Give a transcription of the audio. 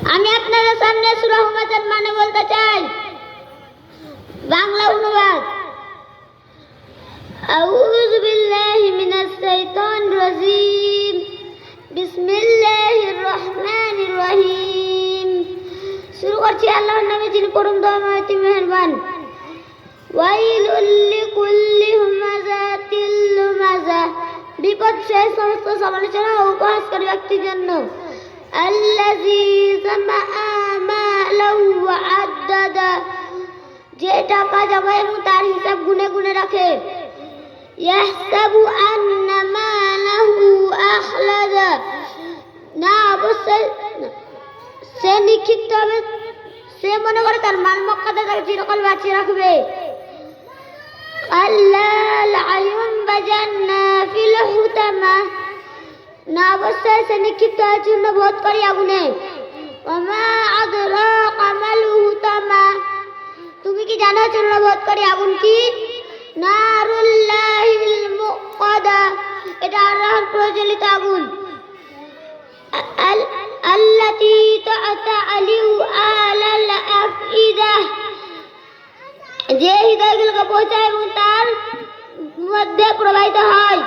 আমি আপনাদের সামনে সূরা হুমাযার মানে বলতে চাই। বাংলা অনুবাদ। আউযু বিল্লাহি মিনাশ শাইতানির রাজীম। বিসমিল্লাহির রহমানির রহিম। শুরু করছি আল্লাহর নামে যিনি পরম দয়াময় অতি মেহেরবান। ওয়াইলুল লিকুল্লি হুমাযাতিল লুমাযা। বিপদ সেই সমস্ত সমালোচনা ও উপহাসকারী ব্যক্তির জন্য। আল্লাযী জামাআ মালাহু ওয়া আদ্দাদা। যে টাকা জমা এবং তার হিসাব গুনে গুনে রাখে। ইয়াহসাবু আন্না মালাহু আখলাদা। না, অবশ্যই সে নিক্ষিপ্ত হবে। সে মনে করে তার মাল মক্কাতে তাকে চিরকাল বাঁচিয়ে রাখবে। কাল্লা লায়ুনবাযান্না ফিল হুতামা। না, অবশ্যই সে নিক্ষিপ্ত হয় চূর্ণ বোধকারী আগুনে। ওমা আদরাকা মাল হুতামা। তুমি কি জানো চূর্ণ বোধকারী আগুন কি? নারুল্লাহিল মুকাদা। এটা আল্লাহর প্রজ্বলিত আগুন। আল্লাতী তা'তালিউ আলাল আফইদা। যে হৃদয়গুলোকে পৌঁছায় এবং তার মধ্যে প্রবাহিত হয়।